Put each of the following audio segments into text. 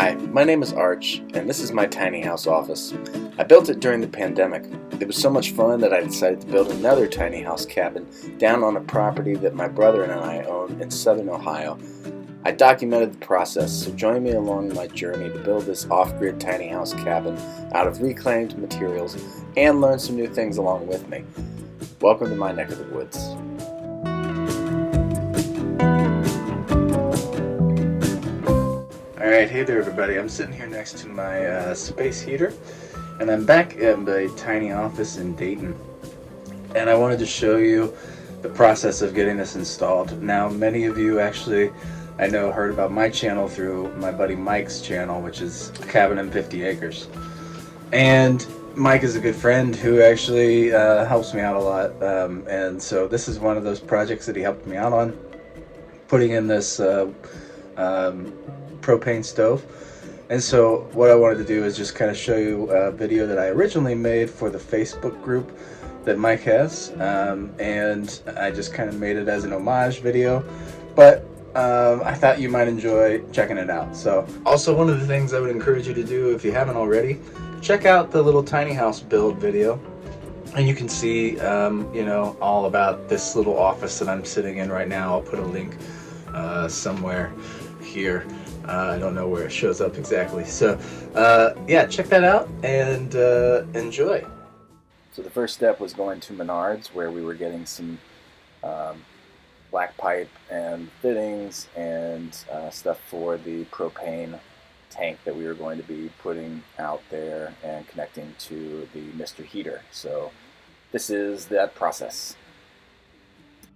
Hi, my name is Arch, and this is my tiny house office. I built it during the pandemic. It was so much fun that I decided to build another tiny house cabin down on a property that my brother and I own in southern Ohio. I documented the process, so join me along my journey to build this off-grid tiny house cabin out of reclaimed materials and learn some new things along with me. Welcome to my neck of the woods. Alright, hey there everybody. I'm sitting here next to my space heater, and I'm back in a tiny office in Dayton. And I wanted to show you the process of getting this installed. Now, many of you actually, I know, heard about my channel through my buddy Mike's channel, which is A Cabin in 50 Acres. And Mike is a good friend who actually helps me out a lot. And so this is one of those projects that he helped me out on, putting in this propane stove. And so what I wanted to do is just kind of show you a video that I originally made for the Facebook group that Mike has, and I just kind of made it as an homage video, but I thought you might enjoy checking it out. So also, one of the things I would encourage you to do, if you haven't already, check out the little tiny house build video, and you can see you know, all about this little office that I'm sitting in right now. I'll put a link somewhere here. I don't know where it shows up exactly. So yeah, check that out and enjoy. So the first step was going to Menards, where we were getting some black pipe and fittings and stuff for the propane tank that we were going to be putting out there and connecting to the Mr. Heater. So this is that process.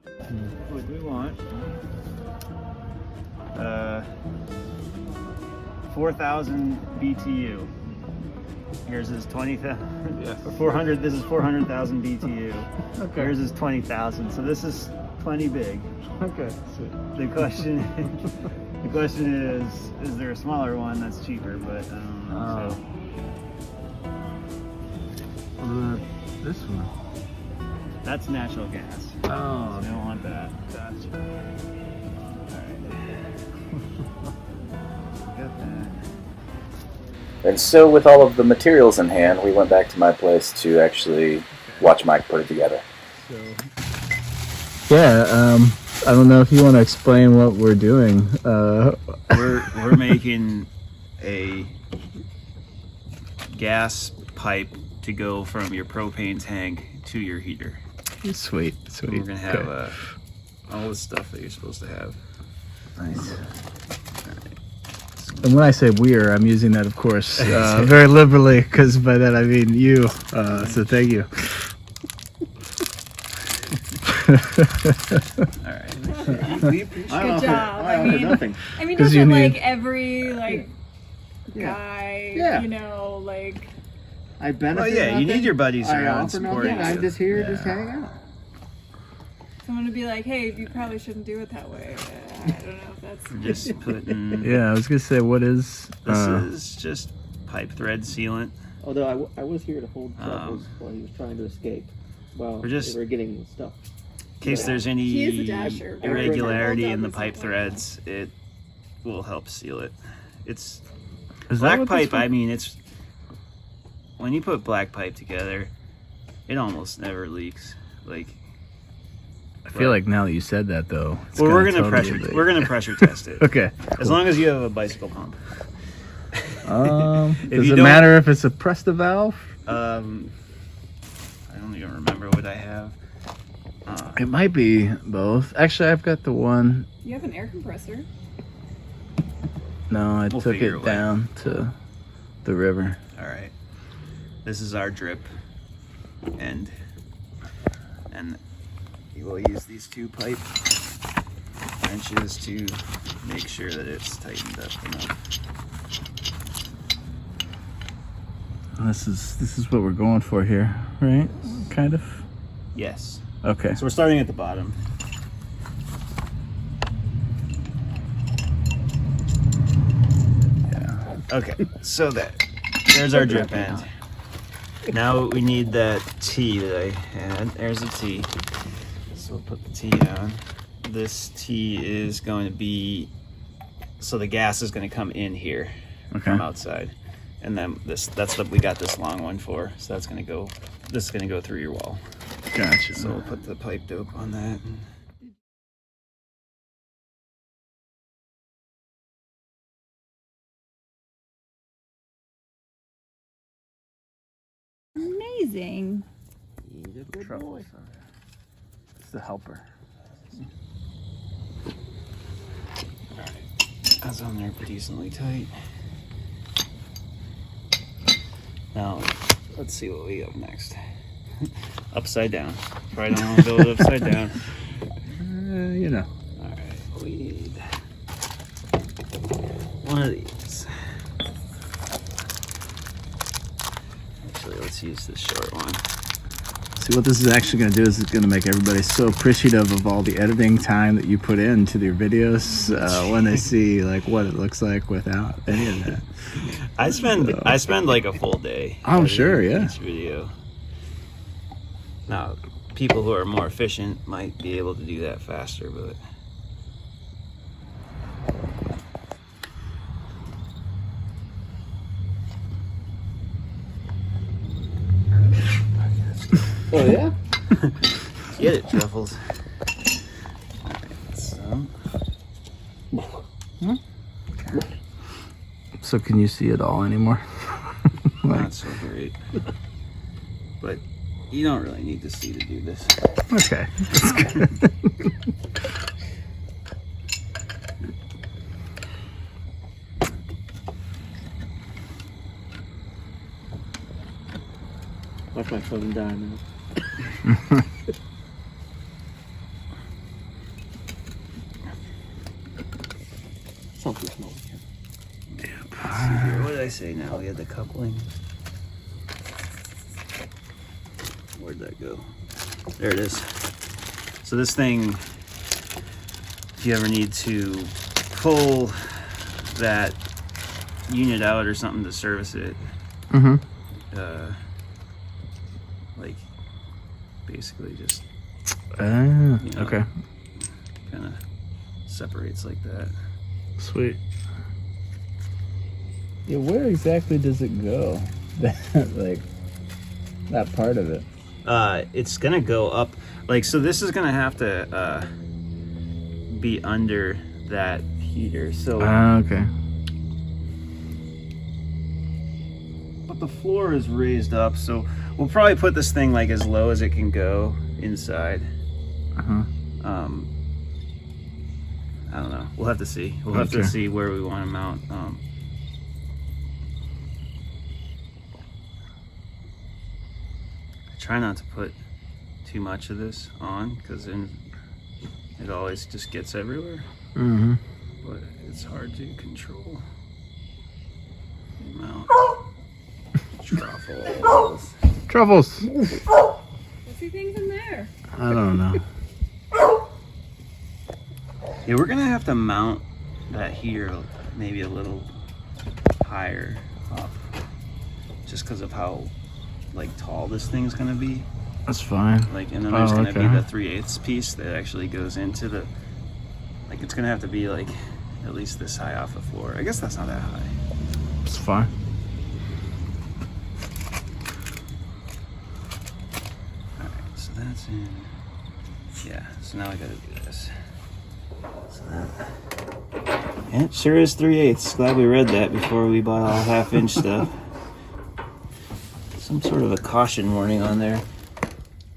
What do we want? 4,000 BTU. Yours is 20,000. Yeah. 400. This is 400,000 BTU. Okay. Yours is 20,000. So this is plenty big. Okay. So the question, the question is there a smaller one that's cheaper? But I don't know. This one. That's natural gas. Oh. So you don't want that. Gotcha. Got that. And so with all of the materials in hand, we went back to my place to actually watch Mike put it together. Yeah, I don't know if you want to explain what we're doing. We're making a gas pipe to go from your propane tank to your heater. Sweet. And we're gonna have all the stuff that you're supposed to have. Nice. And when I say we're, I'm using that, of course, very liberally, because by that I mean you. So thank you. All right. Good job. I mean, Because doesn't you like need- every Yeah. guy, Yeah. you know, like I benefit. Well, yeah, you nothing. need your buddies I around offer supporting nothing. I'm you. just here, Yeah. just hang out. someone to be like, hey, you probably shouldn't do it that way. I don't know if that's. Just putting. Yeah, I was gonna say, what is? This is just pipe thread sealant. Although I was here to hold Um, while he was trying to escape. Well, we're just- they were getting stuff. In case there's any He is a dasher. irregularity in the Bulldog pipe is something. threads, it will help seal it. It's Is that black what pipe. this one- I mean, it's when you put black pipe together, it almost never leaks. Like, I feel like now that you said that, though. It's well, we're kinda gonna pressure. totally- We're gonna pressure test it. Okay. As long as you have a bicycle pump. Does you it don't- matter if it's a press the valve? I don't even remember what I have. It might be both. Actually, I've got the one. You have an air compressor. No, I We'll took figure it it out. down to the river. All right. This is our drip, and you will use these two pipe wrenches to make sure that it's tightened up enough. This is what we're going for here, right? Kind of. Yes. Okay. So we're starting at the bottom. Yeah. Okay. So there's our drip end. Now we need that T that I had. There's a T. So we'll put the T on. This T is going to be, so the gas is going to come in here, from outside. And then that's what we got this long one for. So that's gonna go. This is gonna go through your wall. Gotcha. So we'll put the pipe dope on that. Amazing. Truffles. It's the helper. That's on there decently tight. Now, let's see what we have next. Upside down. Probably don't want to build it upside down. You know. Alright, we need one of these. Actually, let's use this short one. See, what this is actually going to do is it's going to make everybody so appreciative of all the editing time that you put into your videos when they see like what it looks like without any of that. I spend like a full day. I'm sure, yeah. Each video. Now, people who are more efficient might be able to do that faster, but Oh yeah. get it, Truffles. Alright, So can you see it all anymore? not so great. But you don't really need to see to do this. Okay. Watch my phone die now. Something small. What did I say now? We had the coupling. Where'd that go? There it is. So this thing, if you ever need to pull that unit out or something to service it, like basically just Okay. kind of separates like that. Sweet. Yeah, where exactly does it go? Like that part of it. It's gonna go up, like, so this is gonna have to be under that heater. So Okay. but the floor is raised up, so we'll probably put this thing like as low as it can go inside. I don't know. We'll have to see. We'll have to see where we want to mount. I try not to put too much of this on because then it always just gets everywhere. But it's hard to control the amount. Truffles. Truffles. What's he thinks in there? I don't know. Yeah, we're gonna have to mount that heater maybe a little higher up, just because of how like tall this thing's gonna be. That's fine. Like, and then there's gonna be the 3/8 piece that actually goes into the. Like, it's gonna have to be like at least this high off the floor. I guess that's not that high. It's fine. All right, so that's in. Yeah. So now I gotta do this. So that. Yeah, it sure is 3/8. Glad we read that before we bought all half-inch stuff. Some sort of a caution warning on there.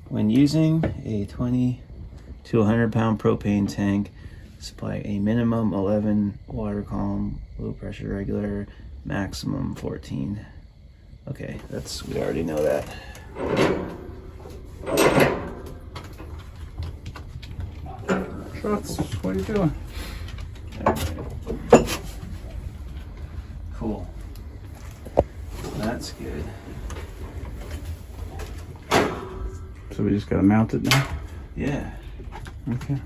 When using a 20 to 100 pound propane tank, supply a minimum 11 water column, low pressure regulator, maximum 14. Okay, we already know that. Truffles, what are you doing? Cool. That's good. So we just gotta mount it now? Yeah. Okay.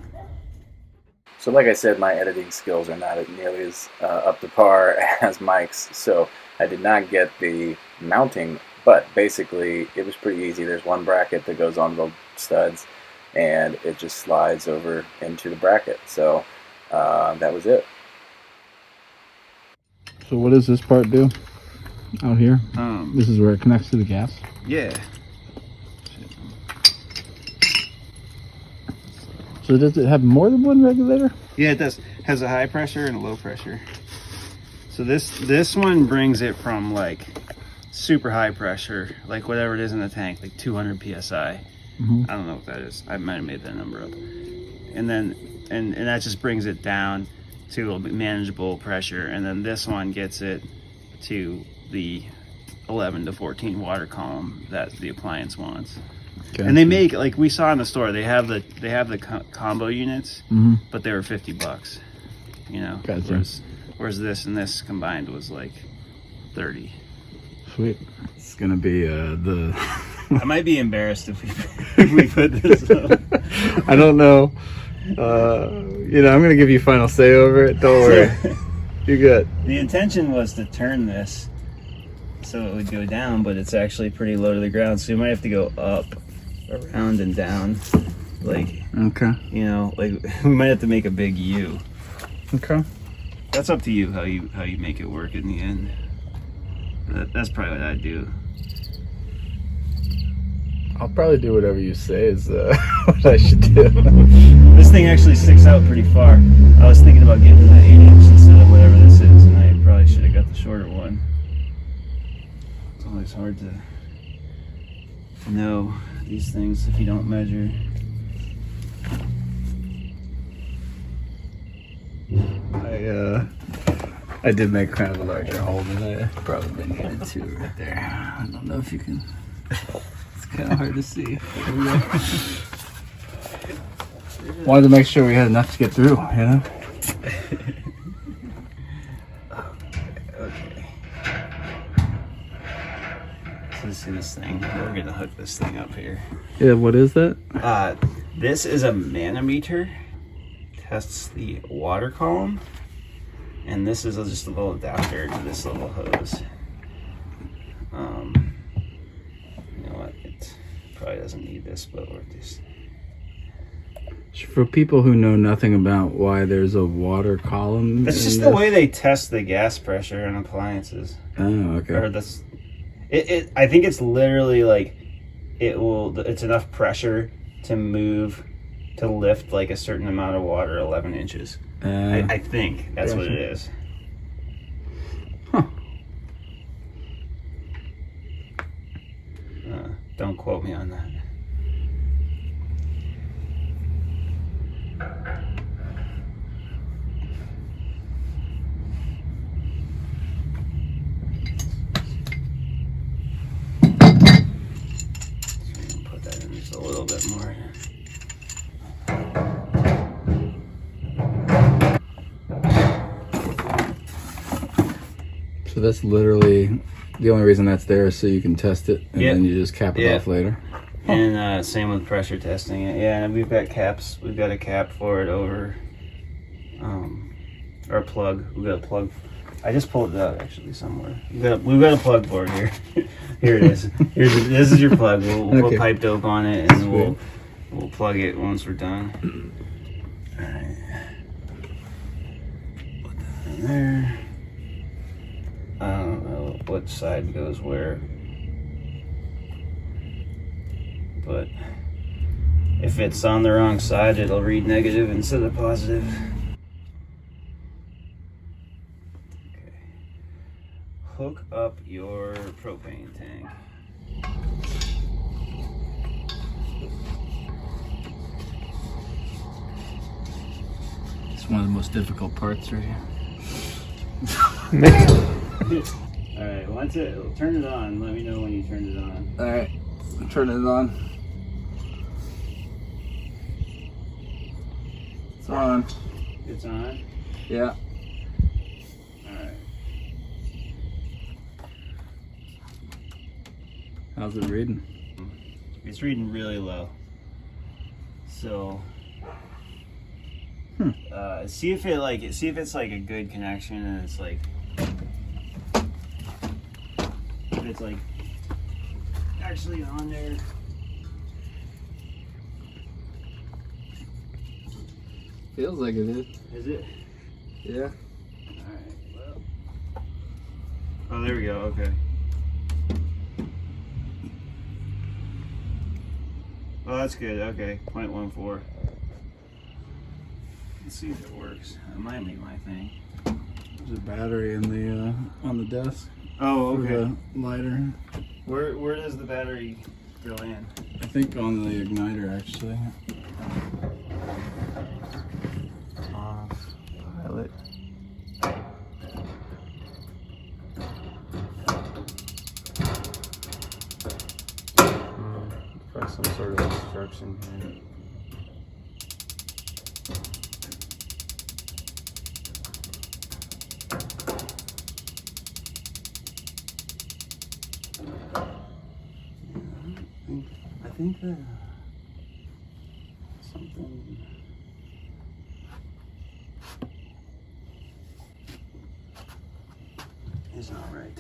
So like I said, my editing skills are not nearly as up to par as Mike's, so I did not get the mounting, but basically it was pretty easy. There's one bracket that goes on the studs, and it just slides over into the bracket. So that was it. So what does this part do out here? This is where it connects to the gas. Yeah. So does it have more than one regulator? Yeah, it does. Has a high pressure and a low pressure. So this one brings it from like super high pressure, like whatever it is in the tank, like 200 psi. Mm-hmm. I don't know what that is. I might have made that number up. And then and that just brings it down to a manageable pressure. And then this one gets it to the 11 to 14 water column that the appliance wants. Okay. And they make, like we saw in the store, they have the combo units, Mm-hmm. but they were $50, you know. Gotcha. Whereas this and this combined was like 30. Sweet. It's gonna be the. I might be embarrassed if we put this up. I don't know. You know, I'm gonna give you final say over it. Don't worry. You're good. The intention was to turn this so it would go down, but it's actually pretty low to the ground, so you might have to go up, around, and down. Like, Okay. you know, like we might have to make a big U. Okay. That's up to you how you make it work in the end. That's probably what I'd do. I'll probably do whatever you say is what I should do. This thing actually sticks out pretty far. I was thinking about getting that 8-inch instead of whatever this is, and I probably should have got the shorter one. It's always hard to know these things if you don't measure. I did make kind of a larger hole than I probably needed to right there. I don't know if you can. It's kind of hard to see. There we go. Wanted to make sure we had enough to get through, you know? Okay. So let's see this thing. We're gonna hook this thing up here. Yeah, what is that? This is a manometer. Tests the water column. And this is just a little adapter to this little hose. You know what? It probably doesn't need this, but we're just. For people who know nothing about why there's a water column. That's just the way they test the gas pressure in appliances. Oh, okay. Or that's. I think it's literally like, it's enough pressure to lift like a certain amount of water 11 inches. I think that's what it is. Huh. Don't quote me on that. So we can put that in just a little bit more. So that's literally the only reason that's there is so you can test it and Yep. then you just cap it Yep. off later. And same with pressure testing it. Yeah, and we've got caps. We've got a cap for it over our plug. We've got a plug. I just pulled it out actually somewhere. We've got a plug for it here. Here it is. This is your plug. We'll Okay. pipe dope on it and Sweet. we'll plug it once we're done. All right. Put that in there. I don't know what side goes where, but if it's on the wrong side, it'll read negative instead of positive. Okay. Hook up your propane tank. It's one of the most difficult parts right here. All right, turn it on. Let me know when you turn it on. All right, I'm turning it on. It's on. It's on. Yeah. All right. How's it reading? It's reading really low. So, see if it's like a good connection, and it's like, if it's like actually on there. Feels like it is. Is it? Yeah. All right. Well, Oh, there we go. Okay. Oh, that's good. Okay, 0.14. Let's see if it works. It might be my thing. There's a battery in the on the desk Oh, for okay. the lighter. Where does the battery go in? I think on the igniter actually. Off. Pilot. Probably some sort of instruction here. I think that something is not right.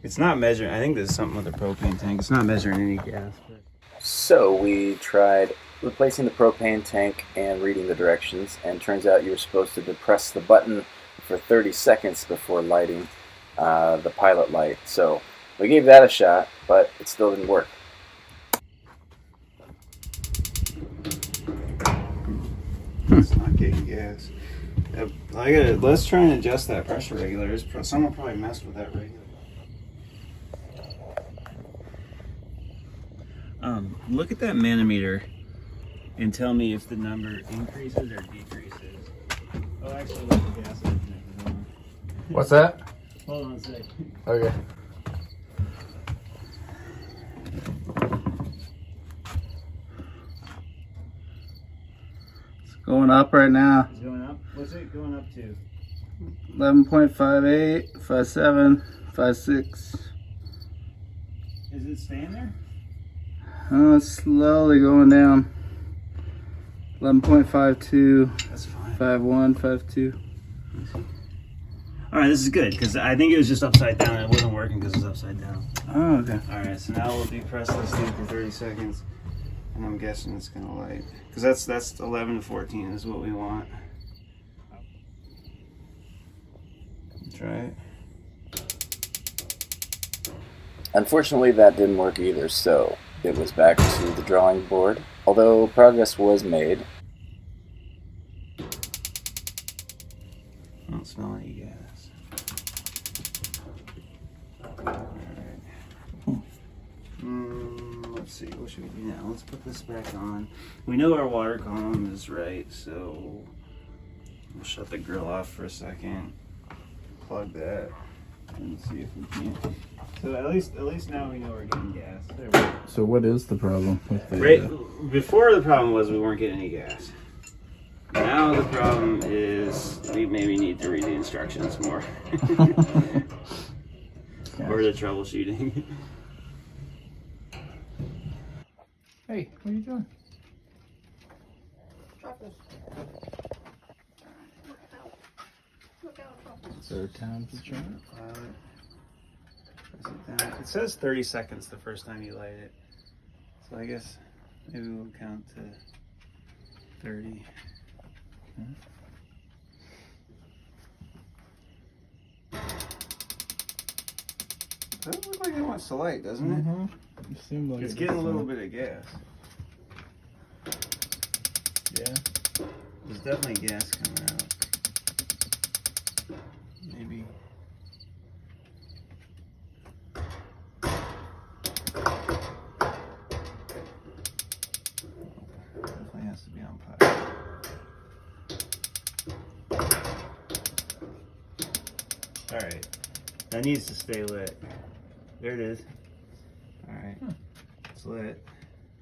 It's not measuring. I think there's something with the propane tank. It's not measuring any gas. So we tried replacing the propane tank and reading the directions, and turns out you were supposed to depress the button for 30 seconds before lighting the pilot light. So we gave that a shot, but it still didn't work. It's not getting gas. Let's try and adjust that pressure regulator. Someone probably messed with that regulator. Look at that manometer and tell me if the number increases or decreases. Oh, actually, look, the gas engine is on. What's that? Hold on a sec. Okay. It's going up right now. It's going up. What's it going up to? 11.58, 57, 56. Is it staying there? Oh, it's slowly going down. 11.52, That's fine. 51, 52. All right, this is good because I think it was just upside down. It wasn't working because it was upside down. Oh, okay. All right, so now we'll depress this thing for 30 seconds, and I'm guessing it's gonna light because that's 11 to 14 is what we want. Try it. Unfortunately, that didn't work either, so it was back to the drawing board, although progress was made. I don't smell any gas. Let's see, what should we do now? Let's put this back on. We know our water column is right, so we'll shut the grill off for a second. Plug that and see if we can. So at least now we know we're getting gas. There we go. So what is the problem with the... Right before, the problem was we weren't getting any gas. Now the problem is we maybe need to read the instructions more. Or the troubleshooting. Hey, what are you doing? Third time's the charm. It says 30 seconds the first time you light it. So I guess maybe we'll count to 30. Doesn't look like it wants to light, doesn't it? Mm-hmm. It seemed like It's getting a little bit of gas. Yeah. There's definitely gas coming out. Maybe. Definitely has to be on fire. Alright. That needs to stay lit. There it is. Alright. It's lit.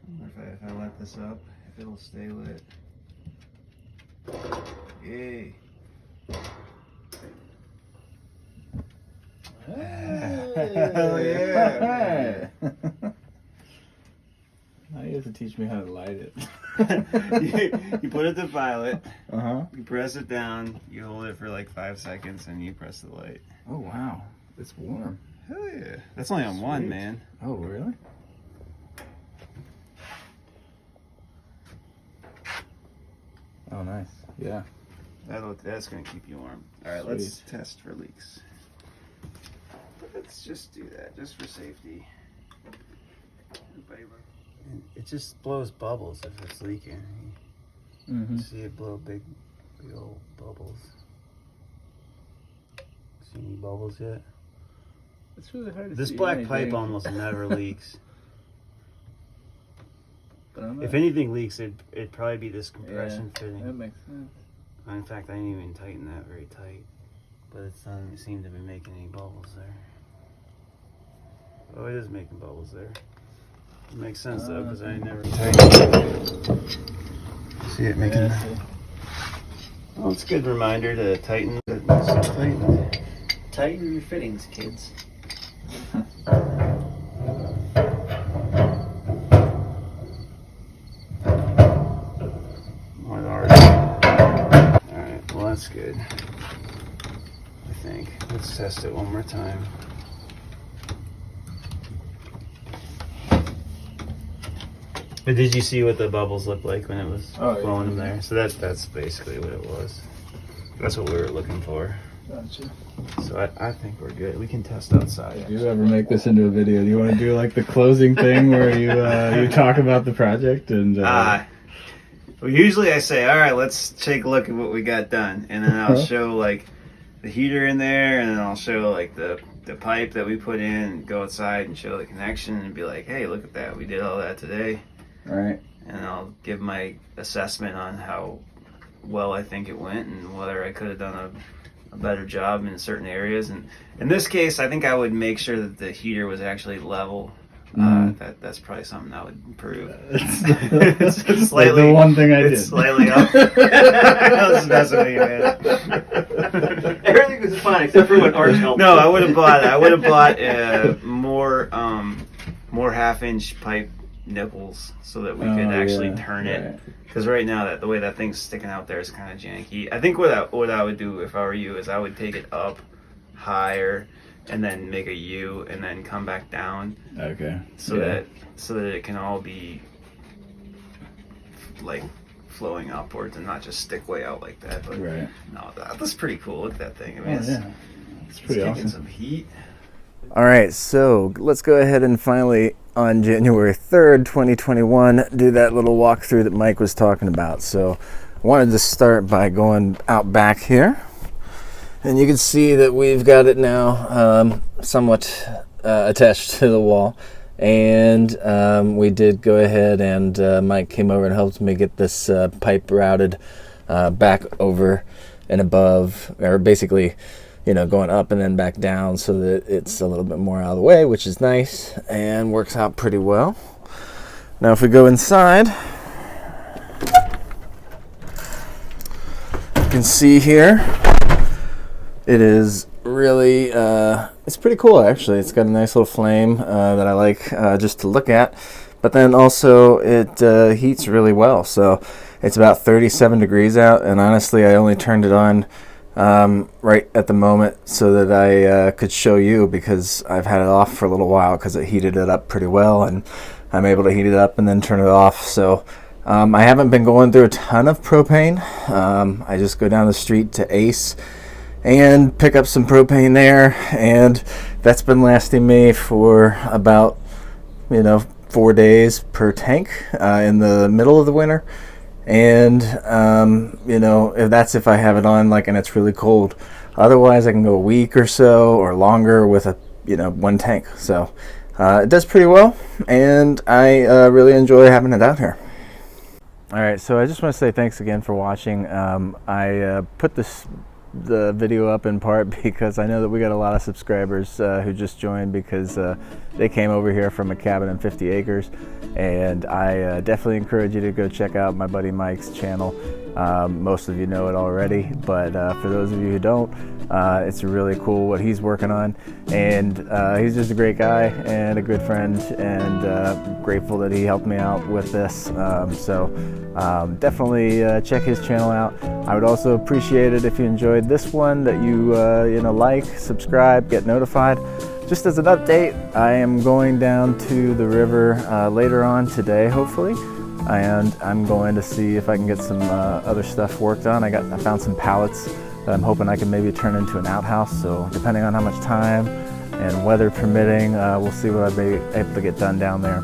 I wonder if I let this up, if it'll stay lit. Yay. Hell yeah. Now you have to teach me how to light it. you put it to pilot, Uh-huh. you press it down, you hold it for like 5 seconds, and you press the light. Oh, wow. It's warm. Hell yeah. That's only on one, Sweet. man. Oh, really? Oh, nice. Yeah. That's gonna keep you warm. All right, let's test for leaks. Let's just do that, just for safety. And it just blows bubbles if it's leaking. You see it blow big old bubbles. See any bubbles yet? It's really hard to This see black anything. pipe almost never leaks. But I'm If not- anything leaks, it'd probably be this compression that fitting. makes sense. In fact, I didn't even tighten that very tight. But it doesn't seem to be making any bubbles there. Oh, it is making bubbles there. It makes sense though, because I never tightened. See it making that? Well, it's a good reminder to tighten. Tighten your fittings, kids. More hard. Alright, well that's good. I think. Let's test it one more time. But did you see what the bubbles looked like when it was blowing them there? So that's basically what it was. That's what we were looking for. Gotcha. So I think we're good. We can test outside. If you ever make this into a video, do you want to do like the closing thing where you you talk about the project and? Well, usually I say, all right, let's take a look at what we got done, and then I'll show like the heater in there, and then I'll show like the pipe that we put in, and go outside and show the connection, and be like, hey, look at that, we did all that today. All right. And I'll give my assessment on how well I think it went, and whether I could have done a better job in certain areas. And in this case, I think I would make sure that the heater was actually level. That's probably something I would improve. It's slightly, the one thing I did. It's slightly up. That's what you meant. Everything was fine except for when Arch helped. No, I would have bought more half-inch pipe nipples so that we could actually turn it. Because right now, the way that thing's sticking out there is kind of janky. I think what I would do if I were you is I would take it up higher and then make a U and then come back down. Okay. So that it can all be like flowing upwards and not just stick way out like that. But no, that's pretty cool. Look at that thing. I mean, it's pretty kicking awesome. some heat. All right, so let's go ahead and finally, on January 3rd, 2021, do that little walkthrough that Mike was talking about. So I wanted to start by going out back here. And you can see that we've got it now somewhat attached to the wall. And we did go ahead and Mike came over and helped me get this pipe routed back over and above, or basically, going up and then back down so that it's a little bit more out of the way, which is nice and works out pretty well. Now if we go inside, you can see here, it is really, it's pretty cool actually. It's got a nice little flame that I like just to look at, but then also it heats really well. So it's about 37 degrees out, and honestly I only turned it on right at the moment so that I could show you, because I've had it off for a little while because it heated it up pretty well, and I'm able to heat it up and then turn it off. So I haven't been going through a ton of propane. I just go down the street to Ace and pick up some propane there, and that's been lasting me for about 4 days per tank in the middle of the winter. And if that's if I have it on and it's really cold. Otherwise I can go a week or so or longer with a one tank. So it does pretty well, and I really enjoy having it out here. Alright, so I just want to say thanks again for watching. I put the video up in part because I know that we got a lot of subscribers who just joined because they came over here from a cabin in 50 acres, and I definitely encourage you to go check out my buddy Mike's channel. Most of you know it already, but for those of you who don't, it's really cool what he's working on, and he's just a great guy and a good friend, and grateful that he helped me out with this. So definitely check his channel out. I would also appreciate it if you enjoyed this one that you like, subscribe, get notified. Just as an update, I am going down to the river later on today, hopefully, and I'm going to see if I can get some other stuff worked on. I found some pallets that I'm hoping I can maybe turn into an outhouse, so depending on how much time and weather permitting, we'll see what I'll be able to get done down there.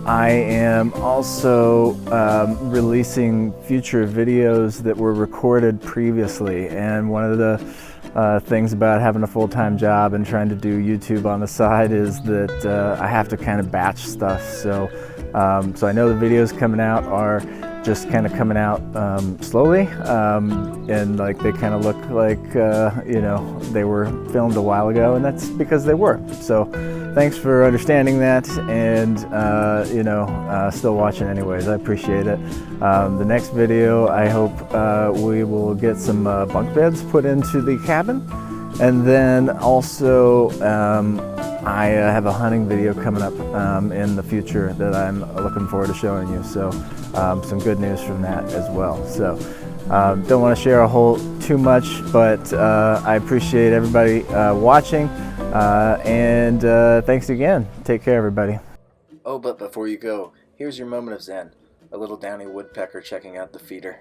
I am also releasing future videos that were recorded previously, and one of the things about having a full-time job and trying to do YouTube on the side is that I have to kind of batch stuff. So I know the videos coming out are just kind of coming out slowly, and like they kind of look like you know, they were filmed a while ago, and that's because they were. So thanks for understanding that, and you know, still watching anyways. I appreciate it. The next video, I hope we will get some bunk beds put into the cabin, and then also I have a hunting video coming up in the future that I'm looking forward to showing you. So some good news from that as well. So don't want to share a whole too much, but I appreciate everybody watching, and thanks again. Take care, everybody. Oh, but before you go, here's your moment of zen. A little downy woodpecker checking out the feeder.